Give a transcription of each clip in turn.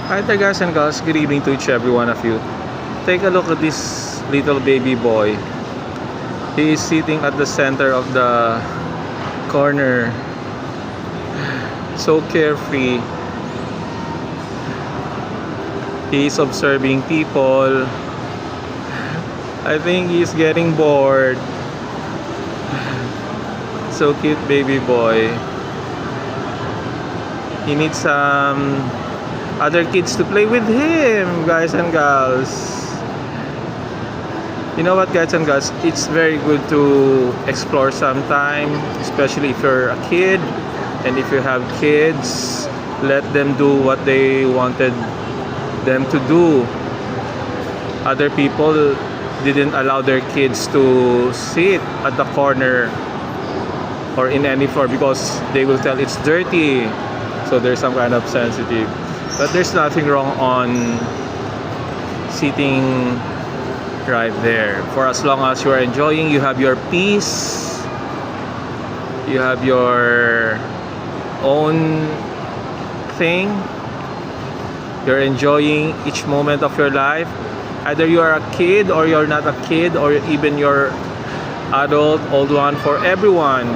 Hi there guys and girls, good evening to each every one of you. Take a look at this little baby boy. He is sitting at the center of the corner. So carefree. He is observing people. I think he's getting bored. So cute baby boy. He needs some other kids to play with him, guys and gals. You know what, guys and gals, it's very good to explore sometime, especially if you're a kid. And if you have kids, let them do what they wanted them to do. Other people didn't allow their kids to sit at the corner or in any floor because they will tell it's dirty. So there's some kind of sensitive. But there's nothing wrong on sitting right there. For as long as you are enjoying, you have your peace, you have your own thing, you're enjoying each moment of your life. Either you are a kid or you're not a kid, or even you're adult, old one, for everyone.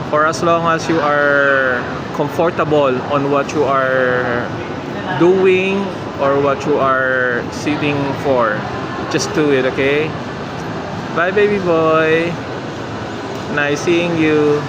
For as long as you are comfortable on what you are doing or what you are sitting for, just do it, okay? Bye baby boy, nice seeing you.